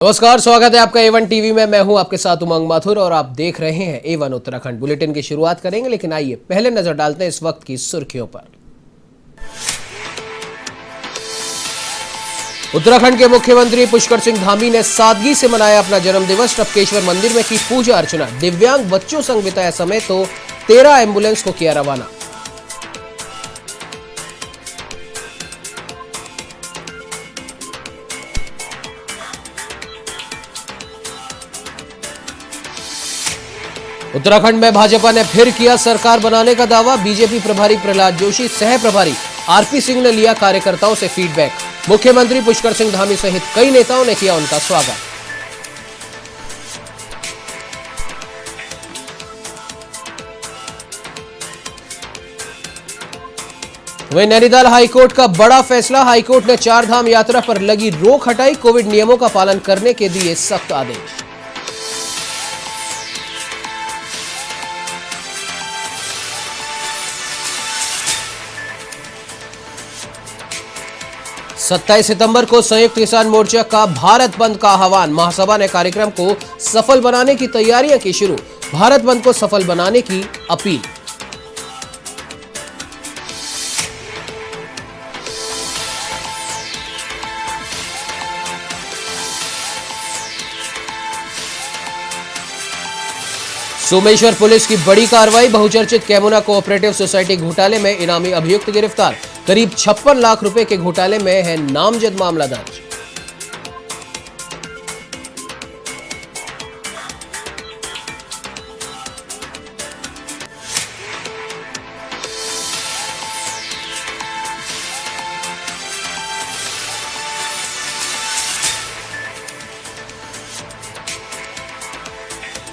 नमस्कार, स्वागत है आपका A1 टीवी में। मैं हूं आपके साथ उमंग माथुर और आप देख रहे हैं A1 उत्तराखंड। बुलेटिन की शुरुआत करेंगे, लेकिन आइए पहले नजर डालते हैं इस वक्त की सुर्खियों पर। उत्तराखंड के मुख्यमंत्री पुष्कर सिंह धामी ने सादगी से मनाया अपना जन्मदिवस। टपकेश्वर मंदिर में की पूजा अर्चना। दिव्यांग बच्चों संग बिताया समय तो 13 एम्बुलेंस को किया रवाना। उत्तराखंड में भाजपा ने फिर किया सरकार बनाने का दावा। बीजेपी प्रभारी प्रहलाद जोशी, सह प्रभारी आरपी सिंह ने लिया कार्यकर्ताओं से फीडबैक। मुख्यमंत्री पुष्कर सिंह धामी सहित कई नेताओं ने किया उनका स्वागत। वहीं नैनीताल हाईकोर्ट का बड़ा फैसला। हाईकोर्ट ने 4 धाम यात्रा पर लगी रोक हटाई। कोविड नियमों का पालन करने के दिए सख्त आदेश। सत्ताईस सितंबर को संयुक्त किसान मोर्चा का भारत बंद का आह्वान। महासभा ने कार्यक्रम को सफल बनाने की तैयारियां की शुरू। भारत बंद को सफल बनाने की अपील। सोमेश्वर पुलिस की बड़ी कार्रवाई। बहुचर्चित कैमुना कोऑपरेटिव सोसाइटी घोटाले में इनामी अभियुक्त गिरफ्तार। करीब 56 लाख रुपए के घोटाले में है नामजद मामला दर्ज।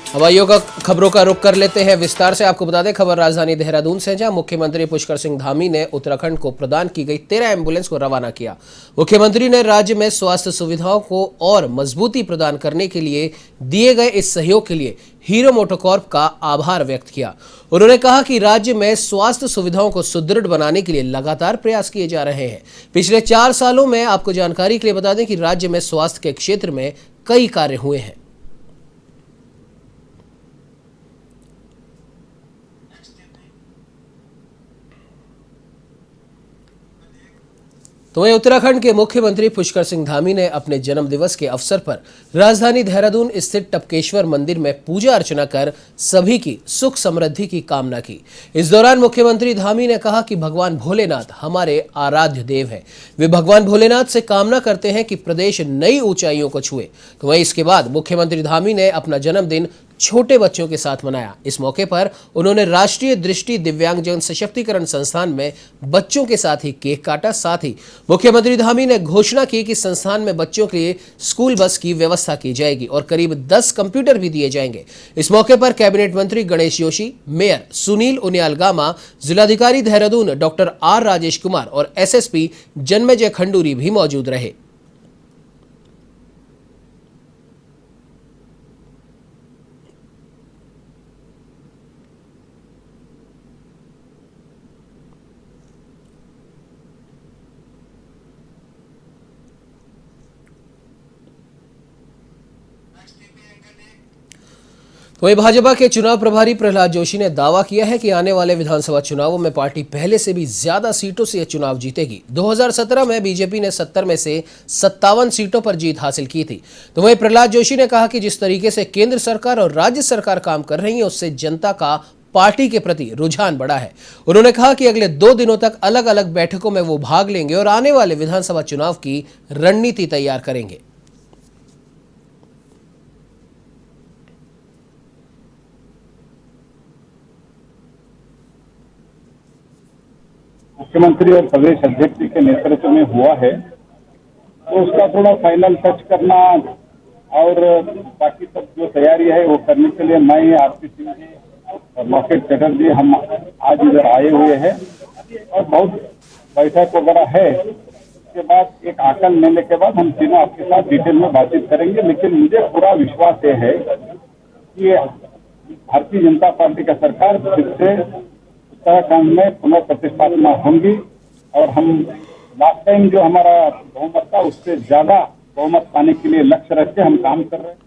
अब आइए खबरों का रुख कर लेते हैं विस्तार से। आपको बता दें, खबर राजधानी देहरादून से, जहां मुख्यमंत्री पुष्कर सिंह धामी ने उत्तराखंड को प्रदान की गई 13 एम्बुलेंस को रवाना किया। मुख्यमंत्री ने राज्य में स्वास्थ्य सुविधाओं को और मजबूती प्रदान करने के लिए दिए गए इस सहयोग के लिए हीरो मोटोकॉर्प का आभार व्यक्त किया। उन्होंने कहा कि राज्य में स्वास्थ्य सुविधाओं को सुदृढ़ बनाने के लिए लगातार प्रयास किए जा रहे हैं। पिछले 4 सालों में आपको जानकारी के लिए बता दें कि राज्य में स्वास्थ्य के क्षेत्र में कई कार्य हुए हैं। तो वहीं उत्तराखंड के मुख्यमंत्री पुष्कर सिंह धामी ने अपने जन्मदिवस के अवसर पर राजधानी देहरादून स्थित टपकेश्वर मंदिर में पूजा अर्चना कर सभी की सुख समृद्धि की कामना की। इस दौरान मुख्यमंत्री धामी ने कहा कि भगवान भोलेनाथ हमारे आराध्य देव हैं। वे भगवान भोलेनाथ से कामना करते हैं कि प्रदेश नई ऊंचाइयों को छुए। तो वहीं इसके बाद मुख्यमंत्री धामी ने अपना जन्मदिन छोटे बच्चों के साथ मनाया। इस मौके पर उन्होंने राष्ट्रीय दृष्टि दिव्यांगजन सशक्तिकरण संस्थान में बच्चों के साथ ही केक काटा। साथ ही मुख्यमंत्री धामी ने घोषणा की कि संस्थान में बच्चों के लिए स्कूल बस की व्यवस्था की जाएगी और करीब 10 कंप्यूटर भी दिए जाएंगे। इस मौके पर कैबिनेट मंत्री गणेश जोशी, मेयर सुनील उनियाल गामा, जिलाधिकारी देहरादून डॉक्टर आर राजेश कुमार और एसएसपी जन्मेजय खंडूरी भी मौजूद रहे। वहीं भाजपा के चुनाव प्रभारी प्रहलाद जोशी ने दावा किया है कि आने वाले विधानसभा चुनावों में पार्टी पहले से भी ज्यादा सीटों से यह चुनाव जीतेगी। 2017 में बीजेपी ने 70 में से 57 सीटों पर जीत हासिल की थी। तो वहीं प्रहलाद जोशी ने कहा कि जिस तरीके से केंद्र सरकार और राज्य सरकार काम कर रही है, उससे जनता का पार्टी के प्रति रुझान बढ़ा है। उन्होंने कहा कि अगले 2 दिनों तक अलग अलग बैठकों में वो भाग लेंगे और आने वाले विधानसभा चुनाव की रणनीति तैयार करेंगे। मुख्यमंत्री और प्रदेश अध्यक्ष के नेतृत्व में हुआ है, तो उसका थोड़ा फाइनल टच करना और बाकी सब जो तैयारी है वो करने के लिए मैं, आरपी सिंह जी और लॉकेट चटर्जी हम आज इधर आए हुए हैं और बहुत बैठक वगैरह है। उसके बाद एक आकलन लेने के बाद हम तीनों आपके साथ डिटेल में बातचीत करेंगे। लेकिन मुझे पूरा विश्वास है कि भारतीय जनता पार्टी का सरकार फिर से उत्तराखंड में पुनर्प्रतिष्ठापना होंगी और हम लास्ट टाइम जो हमारा बहुमत था उससे ज्यादा बहुमत पाने के लिए लक्ष्य रख के हम काम कर रहे हैं।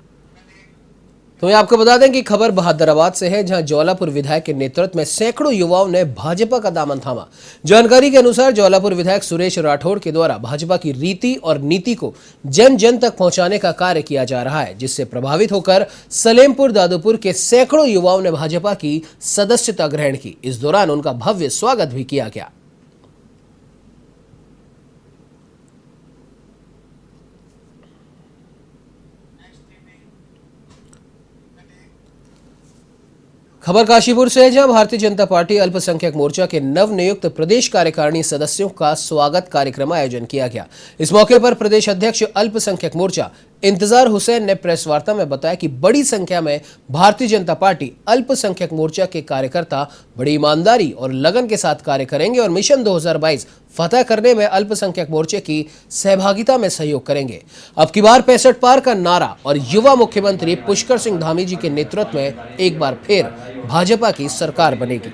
तो मैं आपको बता दें कि खबर बहादुराबाद से है, जहां ज्वालापुर विधायक के नेतृत्व में सैकड़ों युवाओं ने भाजपा का दामन थामा। जानकारी के अनुसार ज्वालापुर विधायक सुरेश राठौड़ के द्वारा भाजपा की रीति और नीति को जन जन तक पहुंचाने का कार्य किया जा रहा है, जिससे प्रभावित होकर सलेमपुर दादुपुर के सैकड़ों युवाओं ने भाजपा की सदस्यता ग्रहण की। इस दौरान उनका भव्य स्वागत भी किया गया। खबर काशीपुर से है, जहां भारतीय जनता पार्टी अल्पसंख्यक मोर्चा के नवनियुक्त प्रदेश कार्यकारिणी सदस्यों का स्वागत कार्यक्रम आयोजन किया गया। इस मौके पर प्रदेश अध्यक्ष अल्पसंख्यक मोर्चा इंतजार हुसैन ने प्रेस वार्ता में बताया कि बड़ी संख्या में भारतीय जनता पार्टी अल्पसंख्यक मोर्चा के कार्यकर्ता बड़ी ईमानदारी और लगन के साथ कार्य करेंगे और मिशन 2022 फतह करने में अल्पसंख्यक मोर्चे की सहभागिता में सहयोग करेंगे। अब की बार 65 पार का नारा और युवा मुख्यमंत्री पुष्कर सिंह धामी जी के नेतृत्व में एक बार फिर भाजपा की सरकार बनेगी।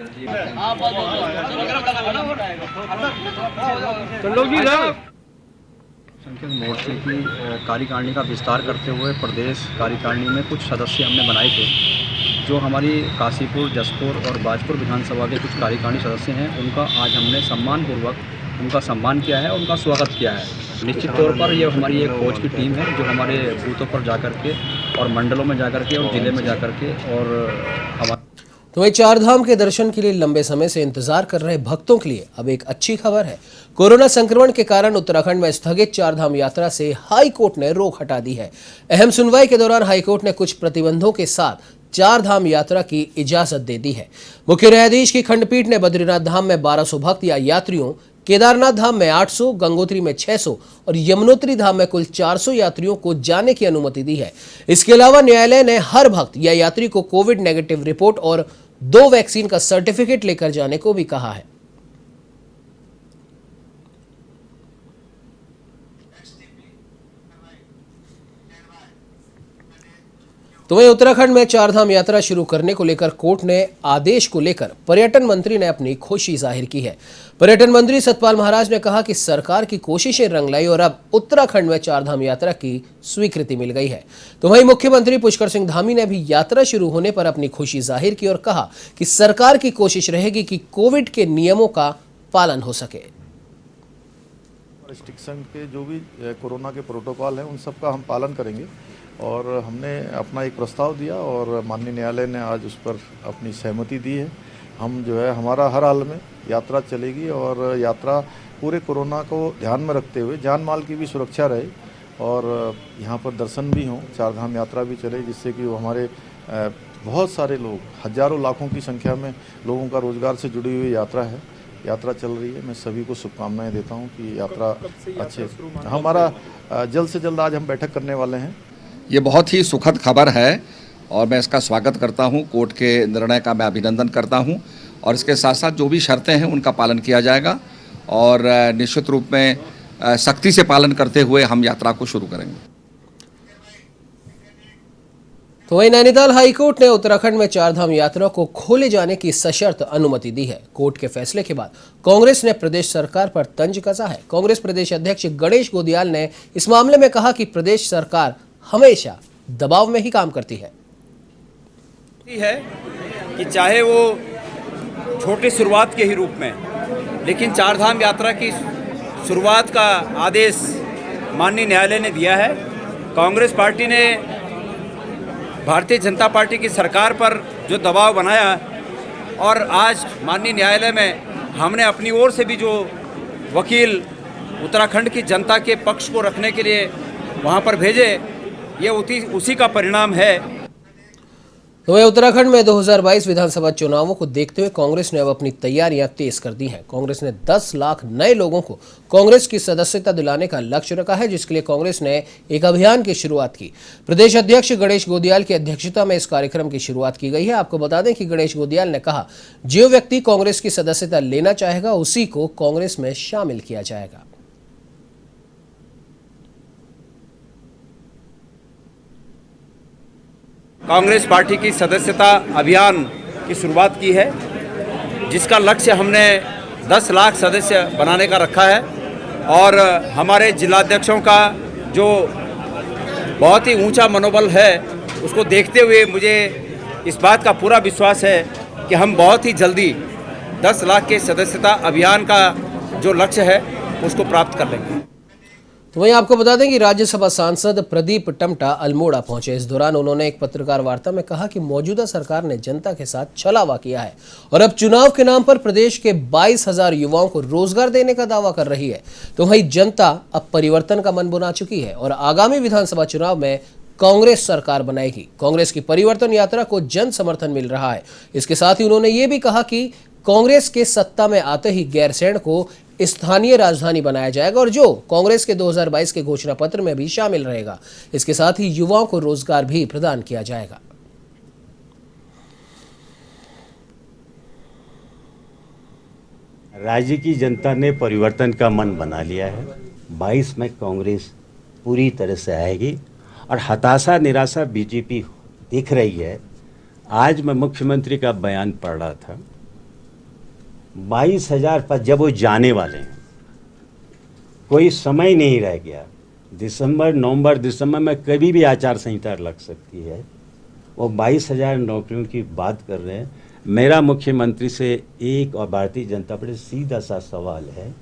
संख्यक मोर्चे की कार्यकारिणी का विस्तार करते हुए प्रदेश कार्यकारिणी में कुछ सदस्य हमने बनाए थे। जो हमारी काशीपुर, जसपुर और बाजपुर विधानसभा के कुछ कार्यकारिणी सदस्य हैं, उनका आज हमने सम्मानपूर्वक उनका सम्मान किया है, उनका स्वागत किया है। निश्चित तौर पर ये हमारी एक फौज की टीम है, जो हमारे बूथों पर जाकर के और मंडलों में जाकर के और ज़िले में जाकर के और हमारे तो वही चारधाम के दर्शन के लिए लंबे समय से इंतजार कर रहे भक्तों के लिए अब एक अच्छी खबर है। कोरोना संक्रमण के कारण उत्तराखंड में स्थगित चारधाम यात्रा से हाई कोर्ट ने रोक हटा दी है। अहम सुनवाई के दौरान हाई कोर्ट ने कुछ प्रतिबंधों के साथ चारधाम यात्रा की इजाजत दे दी है। मुख्य न्यायाधीश की खंडपीठ ने बद्रीनाथ धाम में 1200 भक्त या यात्रियों, केदारनाथ धाम में 800, गंगोत्री में 600 और यमुनोत्री धाम में कुल 400 यात्रियों को जाने की अनुमति दी है। इसके अलावा न्यायालय ने हर भक्त या यात्री को कोविड नेगेटिव रिपोर्ट और 2 वैक्सीन का सर्टिफिकेट लेकर जाने को भी कहा है। तो वहीं उत्तराखंड में चारधाम यात्रा शुरू करने को लेकर कोर्ट ने आदेश को लेकर पर्यटन मंत्री ने अपनी खुशी जाहिर की है। पर्यटन मंत्री सतपाल महाराज ने कहा कि सरकार की कोशिशें रंग लाई और अब उत्तराखंड में चारधाम यात्रा की स्वीकृति मिल गई है। तो वहीं मुख्यमंत्री पुष्कर सिंह धामी ने भी यात्रा शुरू होने पर अपनी खुशी जाहिर की और कहा कि सरकार की कोशिश रहेगी कि कोविड के नियमों का पालन हो सके। रिस्ट्रिक्शन के जो भी कोरोना के प्रोटोकॉल हैं, उन सब का हम पालन करेंगे और हमने अपना एक प्रस्ताव दिया और माननीय न्यायालय ने आज उस पर अपनी सहमति दी है। हम जो है हमारा हर हाल में यात्रा चलेगी और यात्रा पूरे कोरोना को ध्यान में रखते हुए जान माल की भी सुरक्षा रहे और यहाँ पर दर्शन भी हों, चारधाम यात्रा भी चले, जिससे कि वो हमारे बहुत सारे लोग, हजारों लाखों की संख्या में लोगों का रोजगार से जुड़ी हुई यात्रा है। यात्रा चल रही है। मैं सभी को शुभकामनाएं देता हूं कि यात्रा अच्छे, हमारा जल्द से जल्द आज हम बैठक करने वाले हैं। ये बहुत ही सुखद खबर है और मैं इसका स्वागत करता हूं। कोर्ट के निर्णय का मैं अभिनंदन करता हूं और इसके साथ साथ जो भी शर्तें हैं उनका पालन किया जाएगा और निश्चित रूप में सख्ती से पालन करते हुए हम यात्रा को शुरू करेंगे। तो वहीं नैनीताल हाईकोर्ट ने उत्तराखंड में चारधाम यात्रा को खोले जाने की सशर्त अनुमति दी है। कोर्ट के फैसले के बाद कांग्रेस ने प्रदेश सरकार पर तंज कसा है। कांग्रेस प्रदेश अध्यक्ष गणेश गोदियाल ने इस मामले में कहा कि प्रदेश सरकार हमेशा दबाव में ही काम करती है कि चाहे वो छोटी शुरुआत के ही रूप में, लेकिन चारधाम यात्रा की शुरुआत का आदेश माननीय न्यायालय ने दिया है। कांग्रेस पार्टी ने भारतीय जनता पार्टी की सरकार पर जो दबाव बनाया और आज माननीय न्यायालय में हमने अपनी ओर से भी जो वकील उत्तराखंड की जनता के पक्ष को रखने के लिए वहां पर भेजे, ये उसी का परिणाम है। तो वह उत्तराखंड में 2022 विधानसभा चुनावों को देखते हुए कांग्रेस ने अब अपनी तैयारियां तेज कर दी हैं। कांग्रेस ने 10 लाख नए लोगों को कांग्रेस की सदस्यता दिलाने का लक्ष्य रखा है, जिसके लिए कांग्रेस ने एक अभियान की शुरुआत की। प्रदेश अध्यक्ष गणेश गोदियाल की अध्यक्षता में इस कार्यक्रम की शुरुआत की गई है। आपको बता दें कि गणेश गोदियाल ने कहा, जो व्यक्ति कांग्रेस की सदस्यता लेना चाहेगा उसी को कांग्रेस में शामिल किया जाएगा। कांग्रेस पार्टी की सदस्यता अभियान की शुरुआत की है, जिसका लक्ष्य हमने 10 लाख सदस्य बनाने का रखा है और हमारे जिलाध्यक्षों का जो बहुत ही ऊंचा मनोबल है, उसको देखते हुए मुझे इस बात का पूरा विश्वास है कि हम बहुत ही जल्दी 10 लाख के सदस्यता अभियान का जो लक्ष्य है उसको प्राप्त कर लेंगे। तो वहीं आपको बता दें कि राज्यसभा सांसद प्रदीप टमटा अल्मोड़ा पहुंचे। इस दौरान उन्होंने एक पत्रकार वार्ता में कहा कि मौजूदा सरकार ने जनता के साथ छलावा किया है और अब चुनाव के नाम पर प्रदेश के 22,000 युवाओं को रोजगार देने का दावा कर रही है। तो वहीं जनता अब परिवर्तन का मन बना चुकी है और आगामी विधानसभा चुनाव में कांग्रेस सरकार बनाएगी। कांग्रेस की परिवर्तन यात्रा को जन समर्थन मिल रहा है। इसके साथ ही उन्होंने ये भी कहा कि कांग्रेस के सत्ता में आते ही गैरसैंण को स्थानीय राजधानी बनाया जाएगा और जो कांग्रेस के 2022 के घोषणा पत्र में भी शामिल रहेगा। इसके साथ ही युवाओं को रोजगार भी प्रदान किया जाएगा। राज्य की जनता ने परिवर्तन का मन बना लिया है। 22 में कांग्रेस पूरी तरह से आएगी और हताशा निराशा बीजेपी दिख रही है। आज मैं मुख्यमंत्री का बयान पढ़ रहा था, 22,000 पर जब वो जाने वाले हैं, कोई समय नहीं रह गया। नवंबर दिसंबर में कभी भी आचार संहिता लग सकती है। वो 22,000 नौकरियों की बात कर रहे हैं। मेरा मुख्यमंत्री से एक और भारतीय जनता पार्टी सीधा सा सवाल है,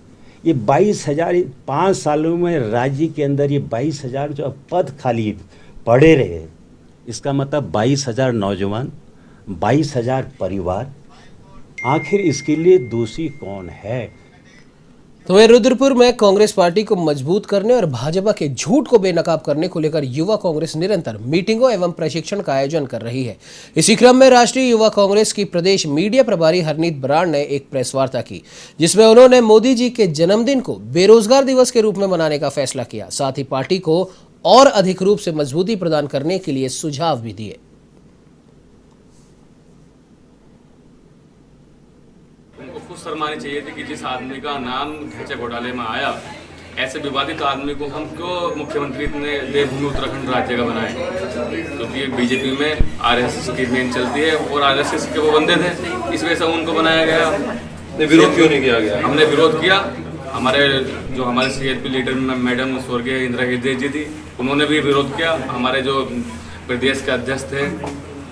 ये 22,000 5 सालों में राज्य के अंदर ये 22,000 जो पद खाली पड़े रहे, इसका मतलब 22,000 नौजवान, 22,000 परिवार, आखिर इसके लिए दोषी कौन है? तो वह रुद्रपुर में कांग्रेस पार्टी को मजबूत करने और भाजपा के झूठ को बेनकाब करने को लेकर युवा कांग्रेस निरंतर मीटिंगों एवं प्रशिक्षण का आयोजन कर रही है। इसी क्रम में राष्ट्रीय युवा कांग्रेस की प्रदेश मीडिया प्रभारी हरनीत बराड़ ने एक प्रेस वार्ता की, जिसमें उन्होंने मोदी जी के जन्मदिन को बेरोजगार दिवस के रूप में मनाने का फैसला किया। साथ ही पार्टी को और अधिक रूप से मजबूती प्रदान करने के लिए सुझाव भी दिए। खुद शर्मानी चाहिए थी कि जिस आदमी का नाम ढांचा घोटाले में आया, ऐसे विवादित आदमी को हमको मुख्यमंत्री ने देवभूमि उत्तराखंड राज्य का बनाए, क्योंकि तो बीजेपी में आरएसएस की मेन चलती है और आरएसएस के वो बंदे थे, इस वजह से उनको बनाया गया। विरोध क्यों नहीं किया गया? हमने विरोध किया। हमारे सीएलपी लीडर मैडम स्वर्गीय इंदिरा हृदय जी थी, उन्होंने भी विरोध किया। हमारे जो प्रदेश के अध्यक्ष थे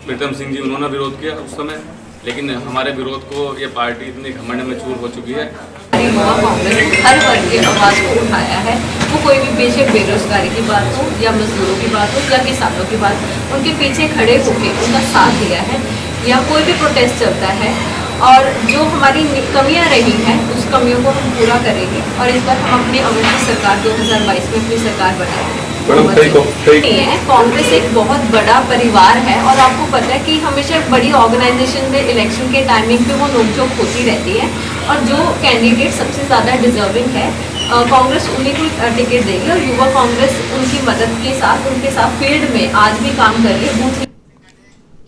प्रीतम सिंह जी, उन्होंने विरोध किया उस समय, लेकिन हमारे विरोध को ये पार्टी इतनी घमंड में चूर हो चुकी है। युवा कांग्रेस हर वर्ग के आवाज को उठाया है, वो कोई भी बेशक बेरोजगारी की बात हो या मजदूरों की बात हो या किसानों की बात, उनके पीछे खड़े होकर उनका साथ दिया है। या कोई भी प्रोटेस्ट चलता है और जो हमारी कमियां रही हैं उस कमियों को हम पूरा करेंगे और इस बार हम अपनी अमित शाह सरकार 2022 में अपनी सरकार बनाएंगे। कांग्रेस एक बहुत बड़ा परिवार है और आपको पता है कि हमेशा बड़ी ऑर्गेनाइजेशन में इलेक्शन के टाइमिंग पे वो नोकझोंक होती रहती है और जो कैंडिडेट सबसे ज़्यादा डिजर्विंग है कांग्रेस उन्हीं को टिकट देगी और युवा कांग्रेस उनकी मदद के साथ उनके साथ फील्ड में आज भी काम कर रही है। बूथ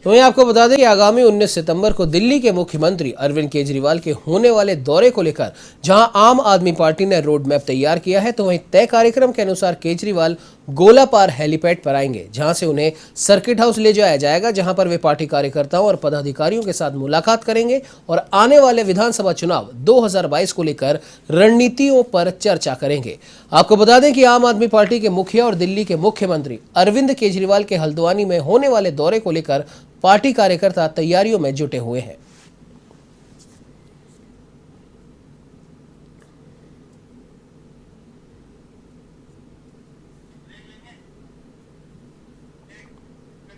तो मैं आपको बता दें कि आगामी 19 सितंबर को दिल्ली के मुख्यमंत्री अरविंद केजरीवाल के होने वाले दौरे को लेकर जहां आम आदमी पार्टी ने रोड मैप तैयार किया है, तो वहीं तय कार्यक्रम के अनुसार केजरीवाल गोलापार हेलीपैड पर आएंगे, जहां से उन्हें सर्किट हाउस ले जाया जाएगा, जहां पर वे पार्टी कार्यकर्ताओं और पदाधिकारियों के साथ मुलाकात करेंगे और आने वाले विधानसभा चुनाव 2022 को लेकर रणनीतियों पर चर्चा करेंगे। आपको बता दें कि आम आदमी पार्टी के मुखिया और दिल्ली के मुख्यमंत्री अरविंद केजरीवाल के हल्द्वानी में होने वाले दौरे को लेकर पार्टी कार्यकर्ता तैयारियों में जुटे हुए हैं।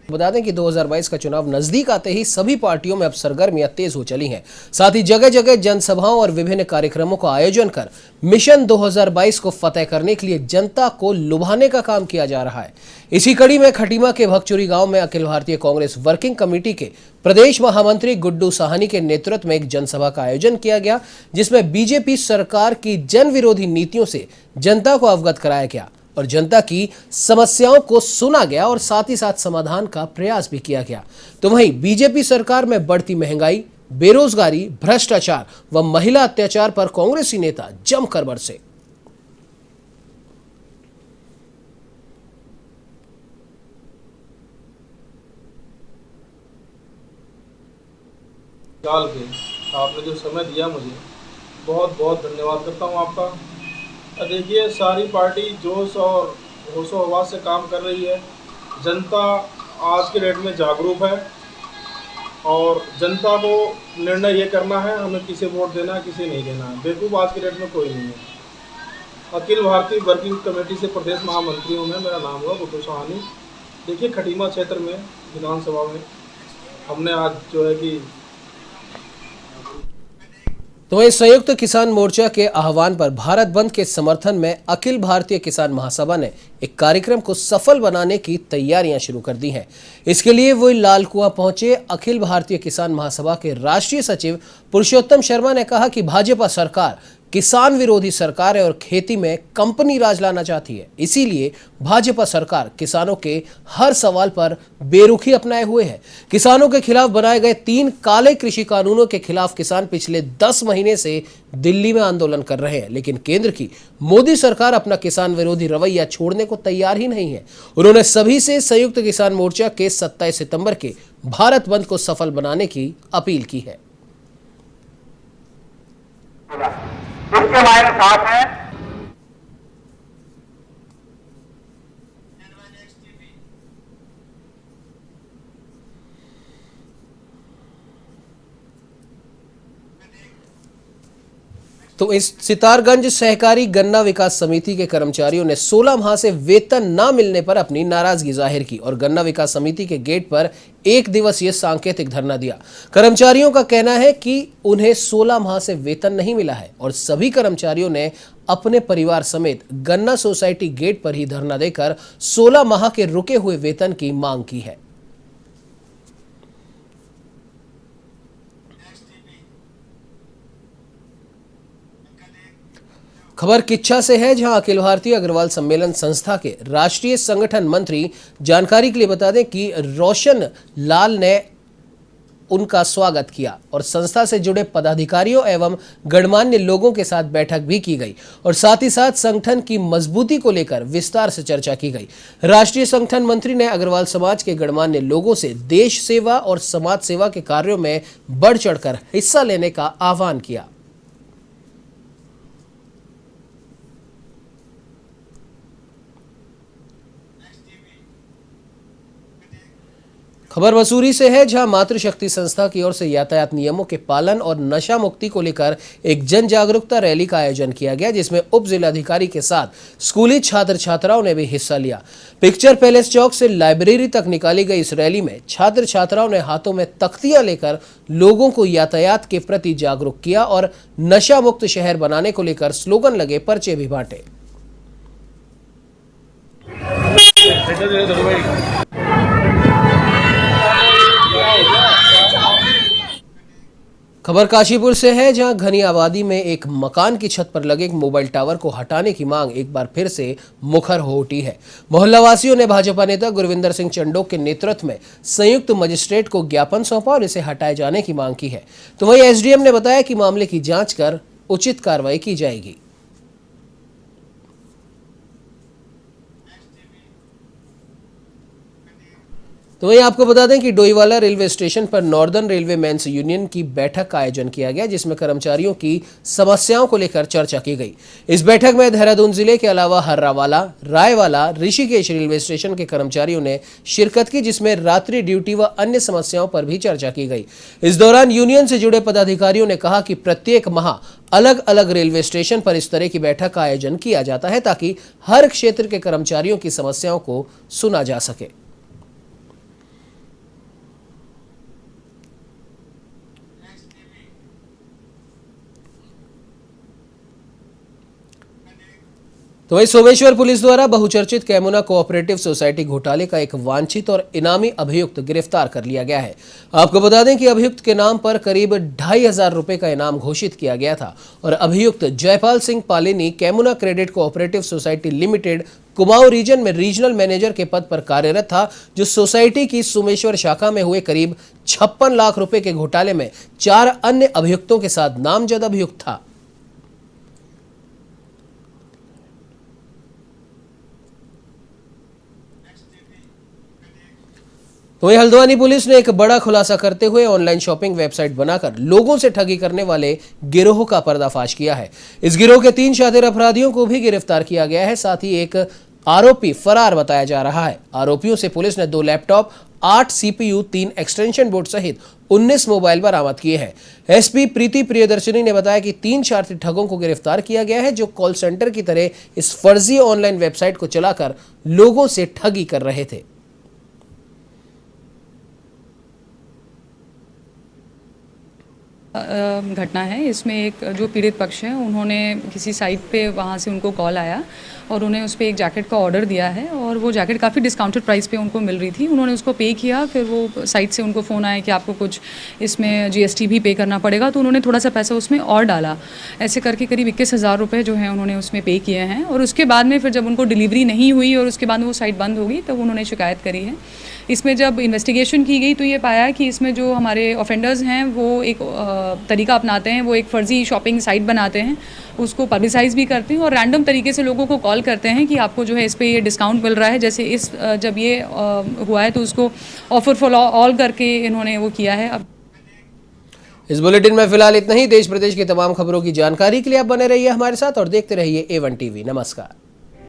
बता दें कि 2022 का चुनाव नजदीक आते ही सभी पार्टियों में अब सरगर्मियां तेज हो चली हैं। साथ ही जगह जगह जनसभाओं और विभिन्न कार्यक्रमों का आयोजन कर मिशन 2022 को फतेह करने के लिए जनता को लुभाने का काम किया जा रहा है। इसी कड़ी में खटीमा के भगचुरी गांव में अखिल भारतीय कांग्रेस वर्किंग कमेटी के प्रदेश महामंत्री गुड्डू साहनी के नेतृत्व में एक जनसभा का आयोजन किया गया, जिसमें बीजेपी सरकार की जन विरोधी नीतियों से जनता को अवगत कराया गया और जनता की समस्याओं को सुना गया और साथ ही साथ समाधान का प्रयास भी किया गया। तो वहीं बीजेपी सरकार में बढ़ती महंगाई, बेरोजगारी, भ्रष्टाचार व महिला अत्याचार पर कांग्रेसी नेता जमकर बरसे। काल के आपने जो समय दिया मुझे, बहुत बहुत धन्यवाद करता हूँ आपका। देखिए, सारी पार्टी जोश और होशो हवास से काम कर रही है। जनता आज के डेट में जागरूक है और जनता को निर्णय ये करना है हमें किसे वोट देना है, किसे नहीं देना है। बेवकूफ़ आज के डेट में कोई नहीं है। अखिल भारतीय वर्किंग कमेटी से प्रदेश महामंत्री हूँ मैं, मेरा नाम हुआ बुद्धू सोहानी। देखिए, खटीमा क्षेत्र में विधानसभा में हमने आज जो है कि तो वहीं संयुक्त किसान मोर्चा के आह्वान पर भारत बंद के समर्थन में अखिल भारतीय किसान महासभा ने एक कार्यक्रम को सफल बनाने की तैयारियां शुरू कर दी हैं। इसके लिए वो लाल कुआं पहुंचे अखिल भारतीय किसान महासभा के राष्ट्रीय सचिव पुरुषोत्तम शर्मा ने कहा कि भाजपा सरकार किसान विरोधी सरकार है और खेती में कंपनी राज लाना चाहती है। इसीलिए भाजपा सरकार किसानों के हर सवाल पर बेरुखी अपनाए हुए है। किसानों के खिलाफ बनाए गए 3 काले कृषि कानूनों के खिलाफ किसान पिछले 10 महीने से दिल्ली में आंदोलन कर रहे हैं, लेकिन केंद्र की मोदी सरकार अपना किसान विरोधी रवैया छोड़ने को तैयार ही नहीं है। उन्होंने सभी से संयुक्त किसान मोर्चा के 27 सितंबर के भारत बंद को सफल बनाने की अपील की है। इसके हमारे साथ है तो इस सितारगंज सहकारी गन्ना विकास समिति के कर्मचारियों ने 16 माह से वेतन न मिलने पर अपनी नाराजगी जाहिर की और गन्ना विकास समिति के गेट पर 1 दिवसीय सांकेतिक धरना दिया। कर्मचारियों का कहना है कि उन्हें 16 माह से वेतन नहीं मिला है और सभी कर्मचारियों ने अपने परिवार समेत गन्ना सोसाइटी गेट पर ही धरना देकर 16 माह के रुके हुए वेतन की मांग की है। खबर किच्छा से है, जहां अखिल भारतीय अग्रवाल सम्मेलन संस्था के राष्ट्रीय संगठन मंत्री जानकारी के लिए बता दें कि रोशन लाल ने उनका स्वागत किया और संस्था से जुड़े पदाधिकारियों एवं गणमान्य लोगों के साथ बैठक भी की गई और साथ ही साथ संगठन की मजबूती को लेकर विस्तार से चर्चा की गई। राष्ट्रीय संगठन मंत्री ने अग्रवाल समाज के गणमान्य लोगों से देश सेवा और समाज सेवा के कार्यों में बढ़ चढ़कर हिस्सा लेने का आह्वान किया। खबर मसूरी से है, जहां मातृशक्ति संस्था की ओर से यातायात नियमों के पालन और नशा मुक्ति को लेकर एक जन जागरूकता रैली का आयोजन किया गया, जिसमें उप जिलाधिकारी के साथ स्कूली छात्र छात्राओं ने भी हिस्सा लिया। पिक्चर पैलेस चौक से लाइब्रेरी तक निकाली गई इस रैली में छात्र छात्राओं ने हाथों में तख्तियां लेकर लोगों को यातायात के प्रति जागरूक किया और नशा मुक्त शहर बनाने को लेकर स्लोगन लगे पर्चे भी बांटे। खबर काशीपुर से है, जहां घनी आबादी में एक मकान की छत पर लगे एक मोबाइल टावर को हटाने की मांग एक बार फिर से मुखर हो उठी है। मोहल्ला वासियों ने भाजपा नेता गुरविंदर सिंह चंडोक के नेतृत्व में संयुक्त मजिस्ट्रेट को ज्ञापन सौंपा और इसे हटाए जाने की मांग की है। तो वहीं एसडीएम ने बताया कि मामले की जांच कर उचित कार्रवाई की जाएगी। तो वहीं आपको बता दें कि डोईवाला रेलवे स्टेशन पर नॉर्दर्न रेलवे मेंस यूनियन की बैठक का आयोजन किया गया, जिसमें कर्मचारियों की समस्याओं को लेकर चर्चा की गई। इस बैठक में देहरादून जिले के अलावा हर्रावाला, रायवाला, ऋषिकेश रेलवे स्टेशन के कर्मचारियों ने शिरकत की, जिसमें रात्रि ड्यूटी व अन्य समस्याओं पर भी चर्चा की गई। इस दौरान यूनियन से जुड़े पदाधिकारियों ने कहा कि प्रत्येक माह अलग अलग रेलवे स्टेशन पर इस तरह की बैठक का आयोजन किया जाता है ताकि हर क्षेत्र के कर्मचारियों की समस्याओं को सुना जा सके। तो वही सोमेश्वर पुलिस द्वारा बहुचर्चित कैमुना कोऑपरेटिव सोसाइटी घोटाले का एक वांछित और इनामी अभियुक्त गिरफ्तार कर लिया गया है। आपको बता दें कि अभियुक्त के नाम पर करीब 2500 रुपए का इनाम घोषित किया गया था और अभियुक्त जयपाल सिंह पालेनी कैमुना credit cooperative society limited Kumaon region में रीजनल मैनेजर के पद पर कार्यरत था, जो सोसाइटी की सोमेश्वर शाखा में हुए करीब 56 लाख रुपए के घोटाले में 4 अन्य अभियुक्तों के साथ नामजद अभियुक्त था। तो वहीं हल्द्वानी पुलिस ने एक बड़ा खुलासा करते हुए ऑनलाइन शॉपिंग वेबसाइट बनाकर लोगों से ठगी करने वाले गिरोह का पर्दाफाश किया है। इस गिरोह के 3 शातिर अपराधियों को भी गिरफ्तार किया गया है। साथ ही एक आरोपी फरार बताया जा रहा है। आरोपियों से पुलिस ने 2 लैपटॉप, 8 CPU, 3 एक्सटेंशन बोर्ड सहित 19 मोबाइल बरामद किए हैं। एसपी प्रीति प्रियदर्शनी ने बताया कि 3 शातिर ठगों को गिरफ्तार किया गया है, जो कॉल सेंटर की तरह इस फर्जी ऑनलाइन वेबसाइट को चलाकर लोगों से ठगी कर रहे थे। घटना है। इसमें एक जो पीड़ित पक्ष है, उन्होंने किसी साइट पे वहाँ से उनको कॉल आया और उन्हें उस पर एक जैकेट का ऑर्डर दिया है और वो जैकेट काफ़ी डिस्काउंटेड प्राइस पे उनको मिल रही थी। उन्होंने उसको पे किया, फिर वो साइट से उनको फ़ोन आया कि आपको कुछ इसमें GST भी पे करना पड़ेगा, तो उन्होंने थोड़ा सा पैसा उसमें और डाला। ऐसे करके करीब 21,000 रुपये जो हैं उन्होंने उसमें पे किए हैं और उसके बाद में फिर जब उनको डिलीवरी नहीं हुई और उसके बाद वो साइट बंद हो गई, तब उन्होंने शिकायत करी है। इसमें जब इन्वेस्टिगेशन की गई तो ये पाया कि इसमें जो हमारे ऑफेंडर्स हैं वो एक तरीका अपनाते हैं, वो एक फ़र्ज़ी शॉपिंग साइट बनाते हैं, उसको पब्लिसाइज़ भी करते हैं और रैंडम तरीके से लोगों को कॉल करते हैं कि आपको जो है इस पे ये डिस्काउंट मिल रहा है। जैसे इस जब ये हुआ है तो उसको ऑफर फॉर ऑल करके इन्होंने वो किया है। अब इस बुलेटिन में फिलहाल इतना ही। देश प्रदेश की तमाम खबरों की जानकारी के लिए आप बने रहिए हमारे साथ और देखते रहिए A1 TV। नमस्कार।